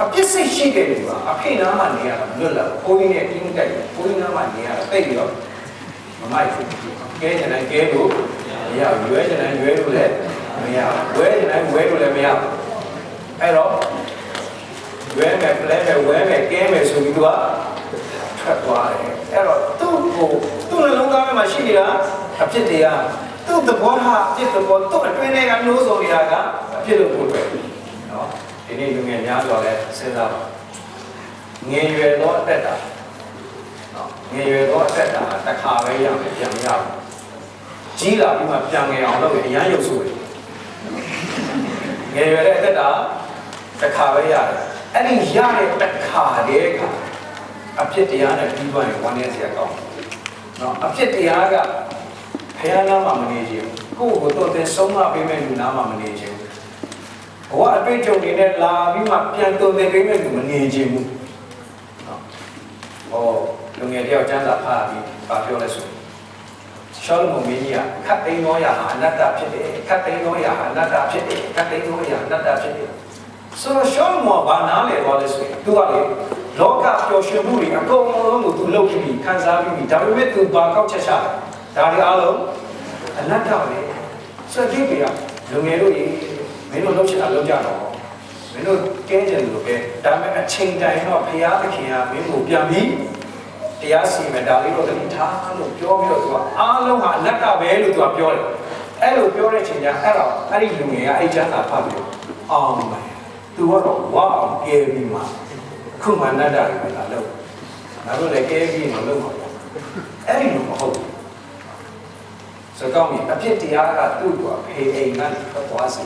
အပြစ်စိတ်ရှိတဲ့လူကအဖေနာမှနေရတာလွတ်လာဘိုးကြီးနဲ့တင်းကြိုက်ဘိုးကြီးနာမှနေရတာတိတ်ပြီးတော့မမိုက်ဘူးကဲကျန်တိုင်းကဲလို့မရရွယ်ကျန်တိုင်းရွယ်လို့လည်းမရဝဲကျန်တိုင်းဝဲလို့လည်းမရအဲ့တော့ရွယ်မယ်ပလဲမယ်ဝဲမယ်ကဲမယ်ဆိုပြီးသူကထွက်သွားတယ်အဲ့တော့သူ့နှလုံးသားထဲမှာရှိနေတာအဖြစ်တရားသူ့သဘောထားအဖြစ်သဘောသူ့အတွင်းထဲကနှိုးဆော်နေတာကအဖြစ်လို့ပို့ပဲနော်ဒီနေ့လူငယ်များစွာလဲစဉ်းစားပါငယ်ရွယ်သောအသက်တာနော်ငယ်ရွယ်သောအသက်တာတစ်ခါပဲရမယ်ပြန်မရဘူးကြီးလာပြီးမှပြန်ငယ်အောင်လုပ်ရင်အရန်ရုပ်ဆိုးတယ်ငယ်ရွယ်တဲ့အသက်တာတစ်ခါပဲရတယ်အဲ့ဒီရတဲ့တစ်ခါတည်းကအဖြစ်တရားနဲ့ပြီးသွားရင်ဝမ်းနည်းစရာကောင်းနော်အဖြစ်တရားကဖခင်နာမှာမနေခြင်းကိုယ့်ကိုယ်တော့တဲ့ဆုံးမပေးမဲ့လူနာမှာမနေခြင်းဘဝအတွေ့အကြုံတွေနဲ့လာပြီးမှပြန်တုံသင်ပေးမဲ့လူမနေခြင်းဘူးနော်ဟောလူငယ်တယောက်ကျမ်းစာဖတ်ပြီးပြောလဲဆိုရှောလမုန်မင်းကြီးကခတ်သိမ်းသောရာဟာအနတ္တဖြစ်တယ်ခတ်သိမ်းသောရာဟာအနတ္တဖြစ်တယ်ခတ်သိမ်းသောရာအနတ္တဖြစ်တယ်ဆိုတော့ရှောလမုန်ကဘာနားလဲသွားလဲဆိုရင်သူကလေလောကပျော်ရွှင်မှုတွေအကုန်လုံးကိုသူလုပ်ပြီးခံစားပြီးဒါပေမဲ့သူဘာကောက်ချက်ချဒါတွေအားလုံးအနတ္တပဲဆိုတော့ဒီကလူငယ်တို့ကြီးမင်းတို့လှုပ်ချင်တာလှုပ်ကြတော့မင်းတို့ကဲကြတယ်လို့ပဲဒါပေမဲ့အချိန်တိုင်းတော့ဘုရားသခင်ကမင်းကိုပြန်ပြီးတရားစီရင်ဒါလေးတော့တတိထားလို့ပြောပြီးတော့သူကအားလုံးဟာအနတ္တပဲလို့သူကပြောတယ်အဲ့လိုပြောတဲ့အချိန်ကျအဲ့ဒီလူငယ်ကအဲ့ကျမ်းစာဖတ်ပြီးအောင်မယ်သူကတော့ဝါအောင်ကဲပြီးမှခုမှအနတ္တတွေလာလို့ငါတို့လည်းကဲပြီးတော့လုပ်မှာပေါ့အဲ့ဒီလိုမဟုတ်ဘူးဆိုတော့အဖြစ်တရားကသူ့ကိုဖေးအိမ်ကနေထွက်သွားစီ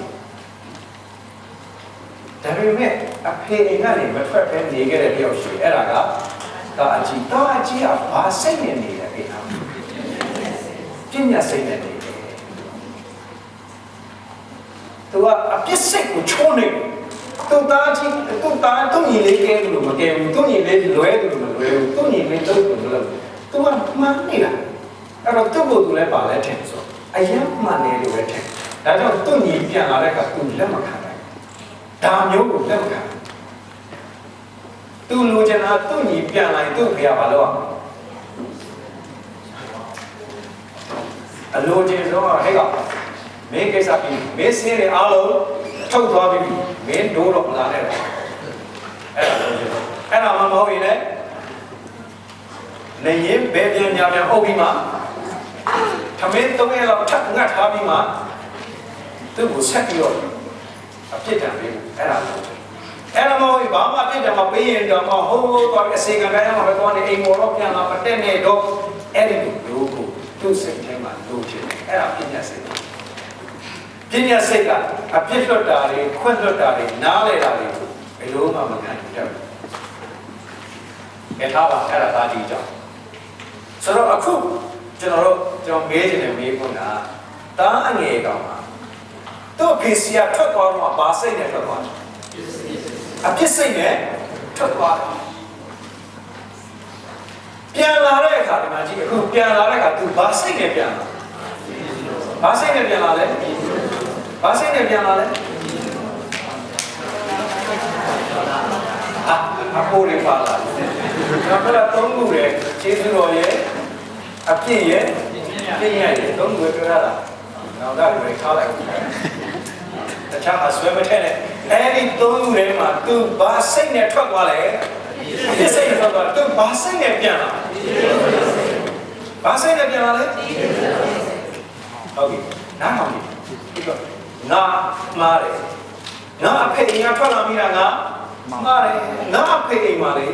ဒါပေမဲ့ အဖေအိမ်ကနေမထွက်ဘဲနေခဲ့တဲ့တယောက်ရှိတယ်အဲ့ဒါကတာအကြီးကဘာစိတ်နဲ့နေလဲအိမ်ဟာပညာစိတ်နဲ့နေတယ်သူကအပြစ်စိတ်ကိုချိုးနေသူသားကြီးသူသားသူညီလေးကဲလို့မကဲဘူးသူညီလေးလွဲလို့မလွဲဘူးသူညီလေးတော့လို့မလုပ်သူကမှန်နေတာအဲ့တော့သူ့ကိုသူလည်းပါလဲထင်ဆိုအရင်မှန်နေလို့ပဲထင်ဒါကြောင့်သူညီပြန်လာတဲ့ကသူလက်မခံနိုင်ဒါမျိုးကိုလက်မခံသူလူချင်တာသူညီပြန်လာရင်သူ့ဖေကဘာလုပ်အောင်အလိုချင်ဆုံးကဟဲ့ကမင်းကိစ္စပြီးမင်းစင်းတွေအားလုံးထုတ်သွားပြီမင်းဒိုးတော့မလာနဲ့အဲ့ဒါမှမဟုတ်ရင်လည်းနေရင်ဘယ်ပြန်ညာပြန်အုပ်ပြီးမှသမင်း3ရက်လောက်ထပ်ငတ်ထားပြီးမှသူ့ကိုဆက်ပြီးတော့အပြစ်ဒဏ်ပေးအဲ့ဒါလို့အဲ့ဒါမဟုတ်ဘာမှအပြစ်ဒဏ်မပေးရင်တော့ဟိုတော့အစီကံတိုင်းမှာပဲသွားနေအိမ်ပေါ်တော့ပြန်လာမတက်နဲ့တော့အဲ့ဒီလိုကိုသူ့စိတ်ထဲမှာလိုချင်တယ်အဲ့ဒါပညာစိတ်ပညာစိတ်ကအပြစ်လွတ်တာတွေခွင့်လွတ်တာတွေနားလေတာတွေဘယ်လိုမှမခံနိုင်ဘူး။ထားပါအဲ့ဒါသားကြီးကြောင့်ဆိုတော့အခုကျွန်တော်မေးချင်တယ်မေးဖို့ကတားအငယ်ကောင်မှာသူ့ဖေစီယာထွက်သွားတော့ဘာစိတ်နဲ့ထွက်သွားလဲအပြစ်စိတ်နဲ့ထွက်သွားတယ်ပြန်လာတဲ့အခါဒီမှာကြည့်အခုပြန်လာတဲ့အခါသူဘာစိတ်နဲ့ပြန်လာဘာစိတ်နဲ့ပြန်လာလဲဘာစိတ်နဲ့ပြန်လာလဲအဖိုးတွေပါလာတယ်။ဒါက3ခုရဲ့ကျေးဇူးတော်ရဲ့အပြည့်ရဲ့ပြည့်ရဲ့3ခုပြောရတာ။နောက်တော့ဘယ်ခါလိုက်တခြားအဆွဲမထက်နဲ့အဲ့ဒီ3ခုထဲမှာသူဘာစိတ်နဲ့ထွက်သွားလဲ။ဒီစိတ်နဲ့ထွက်သွားသူဘာစိတ်နဲ့ပြန်လာ။ဘာစိတ်နဲ့ပြန်လာလဲ။ဟုတ်ပြီ။နားထောင်ကြည့်။ငါမှားတယ်။ငါအဖေအိမ်ကထွက်လာမိတာငါမှားတယ်ငါအဖေအိမ်မှာလေ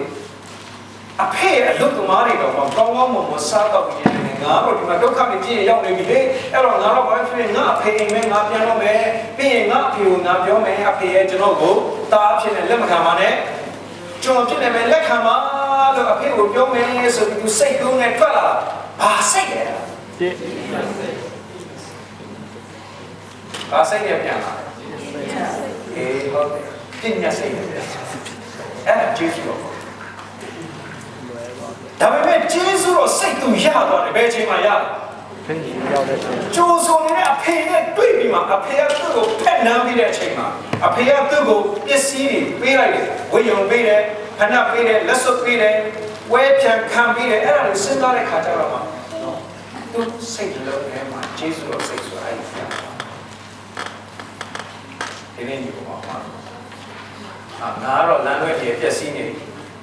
အဖေအလုပ်သမားတွေတော့ကောင်းကောင်းမွန်မွန်စားတော့ပြီးနေငါတို့ဒီမှာဒုက္ခတွေပြည့်ရောက်နေပြီလေအဲ့တော့ငါတော့ဘာဖြစ်လဲငါအဖေအိမ်မဲငါပြန်တော့မယ်ပြီးရင်ငါအဖေကိုငါပြောမယ်အဖေရဲ့ကျွန်တော်ကိုတားဖြစ်နေလက်မခံပါနဲ့ကျွန်တော်ဖြစ်နေမယ်လက်ခံပါလို့အဖေကိုပြောမယ်ဆိုပြီးသူစိတ်ကုန်းနဲ့ထွက်လာဘာစိတ်လဲဘာစိတ်နဲ့ပြန်လာအေးဟုတ်တယ်ပညာစိတ်နဲ့အဲ့ဒါကျေးဇူးတော်ဒါပေမဲ့ကျေးဇူးတော်စိတ်သူရသွားတယ်ဘယ်ချိန်မှရလဲဖိတ်ရောက်တဲ့ချိန်ကျိုးစုံနေတဲ့အဖေနဲ့တွေ့ပြီးမှအဖေကသူ့ကိုဖက်နှမ်းပြီးတဲ့အချိန်မှာအဖေကသူ့ကိုပစ္စည်းတွေပေးလိုက်တယ်ဝေယုံပေးတယ်ဖဏပေးတယ်လက်စွပ်ပေးတယ်ဝဲပြန်ခံပေးတယ်အဲ့ဒါကိုစဉ်းစားတဲ့ခါကျတော့မှသူစိတ်လုံးထဲမှာကျေးဇူးတော်စိတ်ဆိုတာအဲ့ဒီဒီနေ့ဒီပေါ်မှာငါတော့လမ်းလွဲပြေပြက်စီးနေ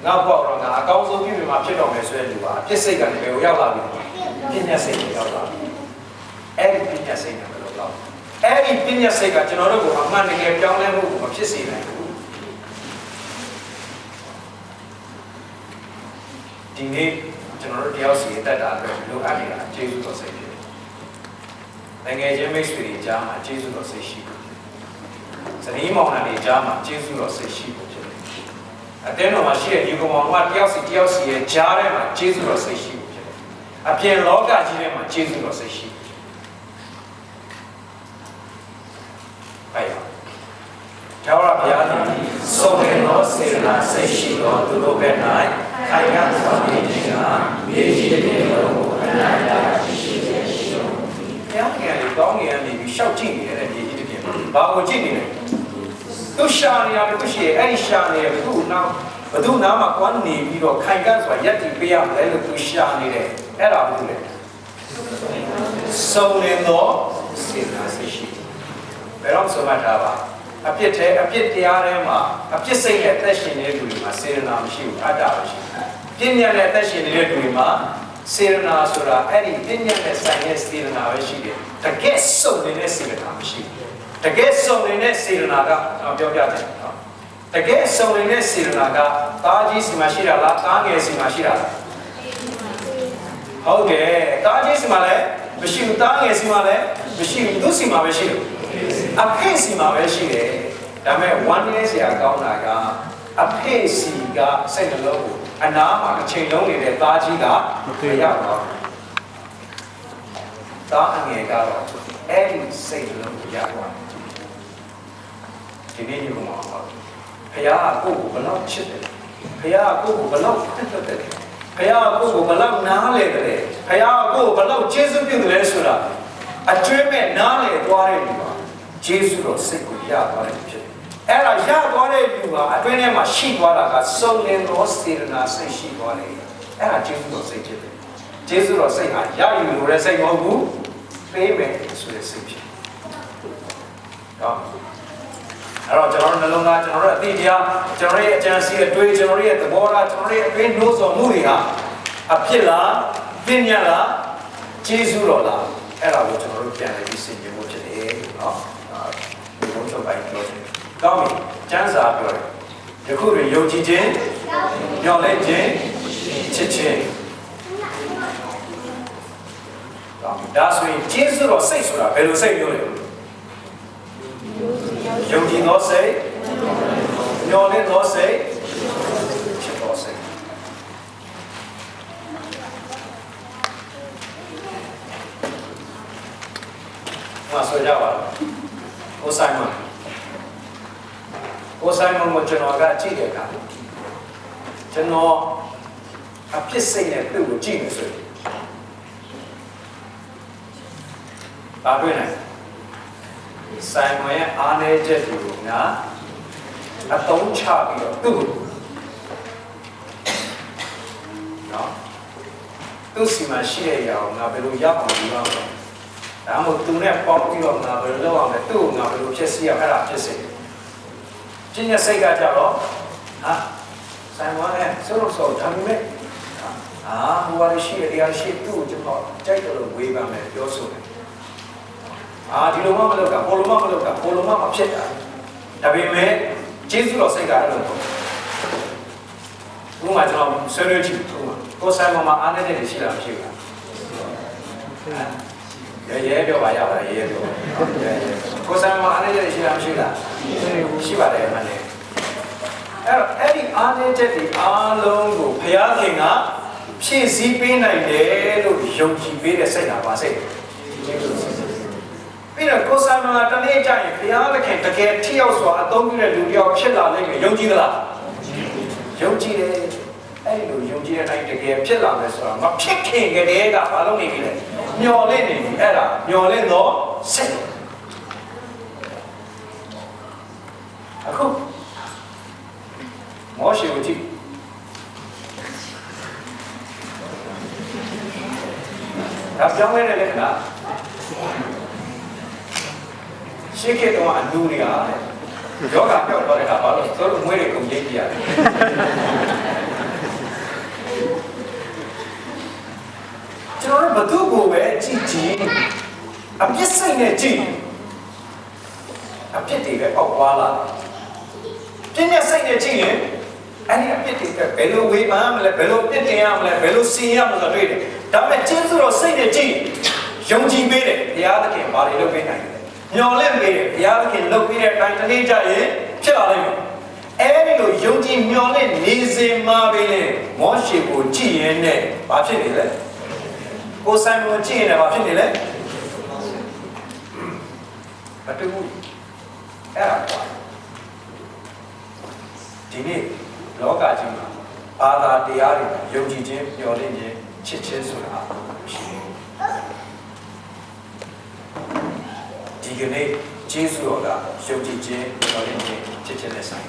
ငါပေါ့တော့ငါအကောင်းဆုံးပြည်မှာဖြစ်တော့မယ်ဆိုတဲ့လူပါပြစ်စိတ်ကနေဘယ်ကိုရောက်လာပြီပညာစိတ်ကိုရောက်လာပြီအဲ့ဒီပညာစိတ်နဲ့ဘယ်လိုလောက်အဲ့ဒီပညာစိတ်ကကျွန်တော်တို့ကိုအမှန်တကယ်ပြောင်းလဲမှုကိုမဖြစ်စေနိုင်ဘူးဒီနေ့ကျွန်တော်တို့တယောက်စီတက်တာအတွက်လိုအပ်နေတာကျေးဇူးတော်စိတ်ဖြစ်တယ်ငယ်ချင်းမိတ်ဆွေတွေကြားမှာကျေးဇူးတော်စိတ်ရှိတယ်စနီးမောင်နှံတွေကြားမှာကျေးဇူးတော်စိတ်ရှိဖို့ဖြစ်တယ်။အတင်းတော်မှာရှိတဲ့ဒီကောင်မောင်ကတယောက်စီရဲ့ကြားထဲမှာကျေးဇူးတော်စိတ်ရှိဖို့ဖြစ်တယ်။အပြင်လောကကြီးထဲမှာကျေးဇူးတော်စိတ်ရှိ။အဲ့ဒါကျောင်းရဘုရားသည်စုံလင်သောစေတနာစိတ်ရှိသောသူတို့ဘက်၌ခိုင်ခံ့စွာနေခြင်းကမြေကြီးတဲ့တော်ကိုအနာရရှိစေရှိတော်မူ၏။ဘုရားကလည်းကောင်းငင်ကနေပြီးရှောက်ကြည့်နေတဲ့မြေကြီးတစ်ပြင်ဘာကိုကြည့်နေလဲသူရှာနေရတယ်သူရှိရဲ့အဲ့ဒီရှာနေရဘသူနားမှာကွမ်းနေပြီးတော့ခိုင်ကန့်စွာရက်တည်ပေးရမယ်လို့သူရှာနေတယ်အဲ့ဒါဘူးလေစုံလင်သောစေတနာစိတ်ရှိဘယ်တော့ဆိုမှထားပါအပြစ်တရားထဲမှာအပြစ်စိတ်နဲ့အသက်ရှင်နေတဲ့လူတွေမှာစေတနာမရှိဘူးအတ္တပဲရှိပြဉ္ညာနဲ့အသက်ရှင်နေတဲ့လူတွေမှာစေတနာဆိုတာအဲ့ဒီပြဉ္ညာနဲ့ဆိုင်တဲ့စေတနာပဲရှိတယ်တကယ်စုံနေတဲ့စေတနာမရှိဘူးတကယ်စုံနေတဲ့စေတနာကပြောပြတယ်တကယ်စုံနေတဲ့စေတနာကသားကြီးစီမှာရှိတာလားသားငယ်စီမှာရှိတာလားဟုတ်တယ်သားကြီးစီမှာလည်းမရှိဘူးသားငယ်စီမှာလည်းမရှိဘူးသူစီမှာပဲရှိတယ်အဖေစီမှာပဲရှိတယ် ဒါမဲ့ one year ဆရာကောင်းတာကအဖေစီကစိတ်နှလုံးကိုအနာမှာအချိန်လုံးနေတဲ့သားကြီးကမရတော့သားအငယ်ကတော့အဲ့ဒီစိတ်နှလုံးကိုရသွားဒီနေ့ညမှာဖခင်ကကိုယ့်ကိုဘလောက်ချစ်တယ်ဖခင်ကကိုယ့်ကိုဘလောက်ဖတ်တယ်ဖခင်ကကိုယ့်ကိုဘလောက်နားလေတယ်ဖခင်ကကိုယ့်ကိုဘလောက်ကျေးဇူးပြုတယ်ဆိုတာအကျွမ်းမဲ့နားလေသွားတဲ့လူပါကျေးဇူးတော်စိတ်ကိုရသွားတယ်ဖြစ်တယ်အဲ့ဒါရသွားတဲ့လူကအတွင်းထဲမှာရှိသွားတာကစုံလင်သောစေတနာစိတ်ရှိသွားတယ်အဲ့ဒါကျေးဇူးတော်စိတ်ဖြစ်တယ်ကျေးဇူးတော်စိတ်ဟာရယူလို့တဲ့စိတ်မဟုတ်ဘူးပေးမယ်ဆိုတဲ့စိတ်ဖြစ်တော့အဲ့တော့ကျွန်တော်တို့နှလုံးသားကျွန်တော်တို့အသိတရားကျွန်တော်ရဲ့အကြံစီအတွေ့ကျွန်တော်ရဲ့သဘောထားကျွန်တော်ရဲ့အတွင်းနှိုးဆော်မှုတွေဟာအဖြစ်လားပညာလားကျေးဇူးတော်လားအဲ့ဒါကိုကျွန်တော်တို့ပြန်လည်ပြီးစဉ်းကျင်ဖို့ဖြစ်တယ်နော်ဒီဘုံချုပ်ပိုင်းပြောတယ်ကောင်းပြီကျမ်းစာပြောတယ်ယခုတွင်ယုံကြည်ခြင်းညှော်လဲခြင်းချစ်ခြင်းဒါဆိုရင်ကျေးဇူးတော်စိတ်ဆိုတာဘယ်လိုစိတ်ပြောလဲယုံကြည်သောစိတ်ညှော်လဲသောစိတ်ချစ်သောစိတ်မဆိုကြပါဘူးကိုဆိုင်မကိုကျွန်တော်ကကြည့်တဲ့အခါကျွန်တော်အဖြစ်စိတ်နဲ့သူ့ကိုကြည့်နေဆိုရင်ဘာတွေ့လဲဆိုင်မရဲ့အားနည်းချက်တွေကိုငါအသုံးချပြီးတော့သူ့ကိုနော်သူ့စီမှာရှိတဲ့ຢာကိုငါဘယ်လိုရောက်အောင်ဒီလောက်တော့ဒါမှမဟုတ်သူနဲ့ပေါင်းပြီးတော့ငါဘယ်လိုလုပ်အောင်လဲသူ့ကိုငါဘယ်လိုဖြစ်စီရအဲ့ဒါဖြစ်စေကျင့်ရစိတ်ကကြတော့ဟာဆိုင်မရဲ့ဆိုလို့ဆိုဒါပေမဲ့ဟိုဟာရှိတဲ့တရားရှိသူ့ကိုကျွန်တော်ကြိုက်တယ်လို့ဝေးပါမယ်ပြောဆိုတယ်ဒီလိုမှမလုပ်တာဘိုလိုမှမလုပ်တာဘိုလိုမှမဖြစ်တာဒါပေမဲ့ကျေးဇူးတော်စိတ်ကအဲ့လိုပေါ့ဘုရားကျွန်တော်ဆွေးနွေးကြည့်ဘုရားကိုဆိုင်မမှာအားနေတဲ့ရှိလားမရှိဘူးလားရဲပြောပါရပါတယ်ရဲပြောကိုဆိုင်မမှာအားနေတဲ့ရှိလားမရှိလားရှိပါတယ်မှန်တယ်အဲ့ဒီအားနေတဲ့တွေအားလုံးကိုဘုရားခင်ကဖြည့်ဆည်းပေးနိုင်တယ်လို့ယုံကြည်ပေးတဲ့စိတ်ဟာပါစိတ်ပြီးတော့ကိုယ်ဆိုင်မှာတနေ့ကျရင်ဘုရားသခင်တကယ်ထိရောက်စွာအသုံးပြုတဲ့လူတစ်ယောက်ဖြစ်လာလိမ့်မယ်ယုံကြည်သလားယုံကြည်တယ်အဲ့လိုယုံကြည်တဲ့အတိုင်းတကယ်ဖြစ်လာမယ်ဆိုတာမဖြစ်ခင်ကတည်းကဘာလို့နေပြီလဲမျော်လင့်နေပြီအဲ့ဒါမျော်လင့်တော့စိတ်အခုမောရှေကိုကြည့်ဒါပြောင်းလဲတဲ့လက္ခဏာရှေ့ခေတ်တုန်းကအလူတွေကယောဂပြောက်သွားတဲ့အခါဘာလို့သူတို့မွေးတွေကုန်ရိပ်ကြရတယ်ကျွန်တော်တို့ဘသူ့ကိုပဲကြည့်ကြည့်အပြစ်စိတ်နဲ့ကြည့်အပြစ်တွေပဲပေါက်သွားလာပြင်းတဲ့စိတ်နဲ့ကြည့်ရင်အဲ့ဒီအပြစ်တွေဘယ်လိုဝေဖန်မလဲဘယ်လိုပြစ်တင်ရမလဲဘယ်လိုစီရင်ရမလဲတွေ့တယ်ဒါပေမဲ့ကျေးဇူးတော်စိတ်နဲ့ကြည့်ယုံကြည်ပေးတယ်ဘုရားသခင်ဘာတွေလုပ်ပေးနိုင်လဲမျော်လင့်ပေးတယ်ဘုရားသခင်လုပ်ပေးတဲ့အတိုင်းတနေ့ကျရင်ဖြစ်လာလိမ့်မယ်အဲဒီလိုယုံကြည်မျော်လင့်နေစေမှာပဲလေမောရှေကိုကြည့်ရင်နဲ့ဘာဖြစ်နေလဲကိုဆိုင်ကိုကြည့်ရင်လည်းဘာဖြစ်နေလဲမတူဘူးအဲ့ဒါဒီနေ့လောကကြီးမှာဘာသာတရားတွေယုံကြည်ခြင်းမျှော်လင့်ခြင်းချစ်ခြင်းဆိုတာရှိတယ်ဒီကနေ့ကျေးဇူးတော်ကယုံကြည်ခြင်းမျှော်လင့်ခြင်းချစ်ခြင်းနဲ့ဆိုင်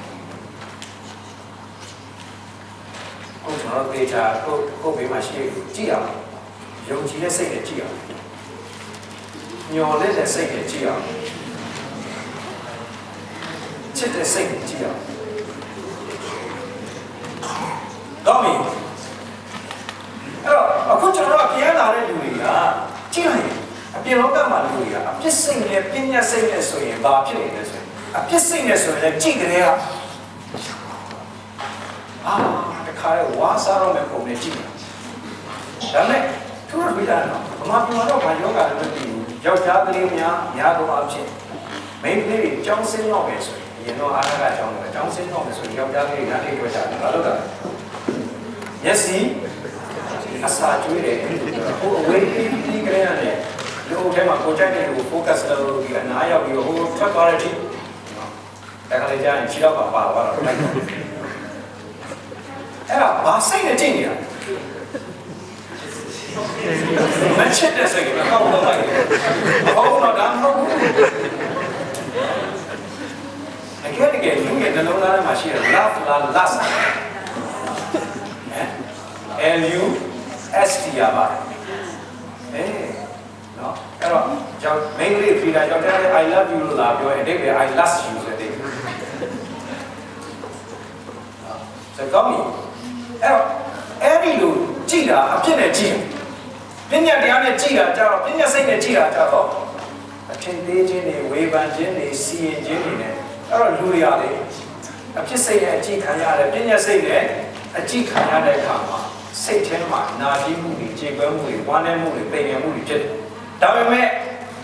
ကိုကျွန်တော်ဒေတာကိုဘေးမှာရှိကြည့်အောင်ယုံကြည်တဲ့စိတ်နဲ့ကြည့်အောင်မျှော်လင့်တဲ့စိတ်နဲ့ကြည့်အောင်ချစ်တဲ့စိတ်နဲ့ကြည့်အောင်တော့မင်းအဲ့တော့အခုကျွန်တော်တို့ပြန်လာတဲ့လူတွေကကြည့်လိုက်အပြင်လောကမှာလူတွေကအပြစ်စိတ်နဲ့ပညာစိတ်နဲ့ဆိုရင်ဘာဖြစ်နေလဲဆိုရင်အပြစ်စိတ်နဲ့ဆိုရင်ကြည့်ကြတဲ့ကတခါလေဝါစားတော့မဲ့ပုံနဲ့ကြည့်ဒါနဲ့သူတို့ပြတာတော့အမှန်ပြန်တော့ဘာယောဂလည်းမသိဘူးယောက်ျားကလေးများတော့အဖြစ်မိန်းကလေးတွေကြောင်းစင်းတော့မယ်ဆိုရင်ရ ရင်တော့အားရကအကြောင်းတွေအကြောင်းစင်းတော့မယ်ဆိုရင်ယောက်ျားလေးကလည်းပြောကြတယ်ဘာလို့လဲမျက်စိအစာကျွေးတယ်ဟိုအဝေးကြီးကလေးရတယ်လူအုပ်ထဲမှာကိုကြိုက်တဲ့လူကို focus လုပ်ပြီးအနားရောက်ပြီးဟိုထွက်သွားတဲ့အထိဒါကလေးကြာရင်ခြေတော့ပါသွားတော့လိုက်တော့အဲ့ဒါဘာစိတ်နဲ့ကြည့်နေတာမချစ်တဲ့စိတ်ကကောက်တော့လိုက်ဟုတ်တော့ဒါမဟုတ်ဘူးအကယ်တကယ်လူရဲ့နှလုံးသားထဲမှာရှိတဲ့ love lust L U S T ရပါတယ်နော်အဲ့တော့ကျွန်တော် main လေးဖြေတာကျွန်တော် I love you လို့လာပြောရင်အဓိပ္ပာယ် I lust you ဆိုတဲ့စကောင်းပြီအဲ့ဒီလိုကြည်တာအဖြစ်နဲ့ကြည်ပညာတရားနဲ့ကြည်တာကြတော့ပညာစိတ်နဲ့ကြည်တာကြတော့အထင်သေးခြင်းတွေဝေဖန်ခြင်းတွေစီရင်ခြင်းတွေနဲ့အဲ့တော့လူတွေရတယ်အဖြစ်စိတ်နဲ့အကြည်ခံရတယ်ပညာစိတ်နဲ့အကြည်ခံရတဲ့အခါမှာစိတ်ထဲမှာနာကျင်မှုတွေကြေကွဲမှုတွေဝမ်းနည်းမှုတွေပိန်ငယ်မှုတွေဖြစ်တယ်ဒါပေမဲ့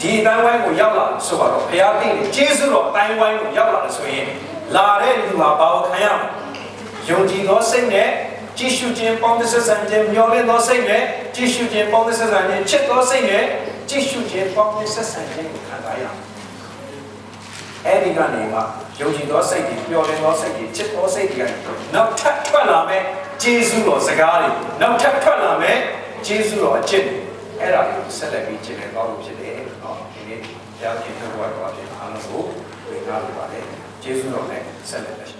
ဒီအတိုင်းဝိုင်းကိုရောက်လာဆိုတော့ဘုရားသိတယ်ကျေးဇူးတော်အတိုင်းဝိုင်းကိုရောက်လာလို့ဆိုရင်လာတဲ့လူဟာဘာကိုခံရမလဲယုံကြည်သောစိတ်နဲ့ကြည်ရှုခြင်းပေါင်းသစ္စာဆန်ခြင်းမျှော်လင့်သောစိတ်နဲ့ကြည်ရှုခြင်းပေါင်းသစ္စာဆန်ခြင်းချစ်သောစိတ်နဲ့ကြည်ရှုခြင်းပေါင်းသစ္စာဆန်ခြင်းကိုခံစားရအောင်အဲ့ဒီကနေမှယုံကြည်သောစိတ်တွေမျှော်လင့်သောစိတ်တွေချစ်သောစိတ်တွေနောက်ထပ်ထွက်လာမယ်ကျေးဇူးတော်စကားတွေနောက်ထပ်ထွက်လာမယ်ကျေးဇူးတော်အကျင့်တွေအဲ့ဒါကိုဆက်လက်ပြီးကျင့်နေသွားလို့ဖြစ်တယ်နော်ဒီနေ့ကြားကျင့်တဲ့ဘဝတော်အဖြစ်အားလုံးကိုဝေငှပါပါတယ်ကျေးဇူးတော်နဲ့ဆက်လက်